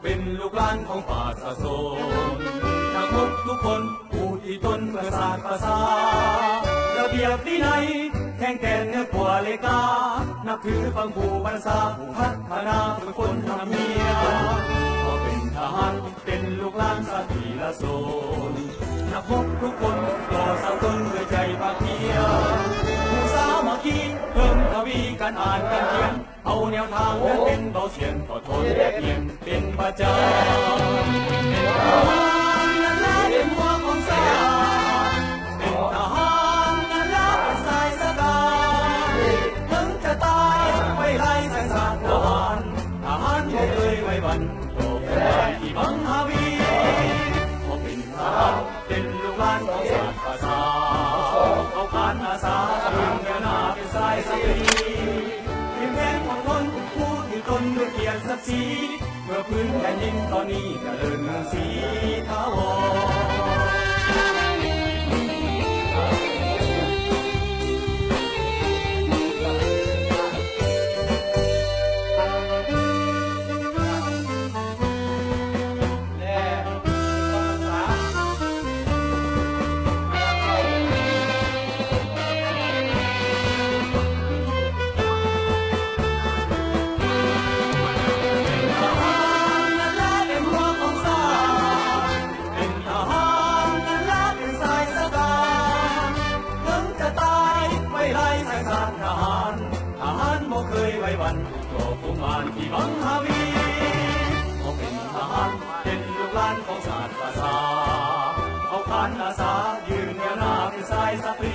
เป็นลูกหลานของป่าสะโซนนักรบทุกคนผู้ที่ตนเพื่อศาสตร์ภาษาระเบียบวินัยแข่งแกร่งเนื้อกว่าเลกานับถือฟังผู้บรรษาผู้พัฒนาเป็นคนทำเมียพอเป็นทหารเป็นลูกหลานสัตวีละโซนนักรบทุกคนต่อสาวตนด้วยใจภาคเพียรผู้สามัคคีเพิ่มทวีการอ่านการเขียนเอาแนวทางนั้นเป็นเบาเสียนต่อทนแยกเพียนเป็นประจำเป็นทหารนั้นละเป็นหัวของชาติเป็นทหารนั้นละเป็นสายสกาถึงจะตายไว้ไร้แสงสารทหารทหารไม่เคยไว้วันโตเป็นที่บังฮาวีพอเป็นทหารเป็นลูกหลานของศาสตร์ภาษาเอาขานอาสายืนเดินหน้าเป็นสายสตรีแรงอดทนผู้ที่ตนด้วยเกียรติศักดิ์ศรีเพื่อพื้นแผ่นดินตอนนี้เจริญเมืองศรีถาววันถูกกุมารที่บังฮาวีเขาเป็นทหารเป็นลูกหลานของศาสตร์ภาษาเขาขานอาสายืนเงยหน้าเป็นสายสตรี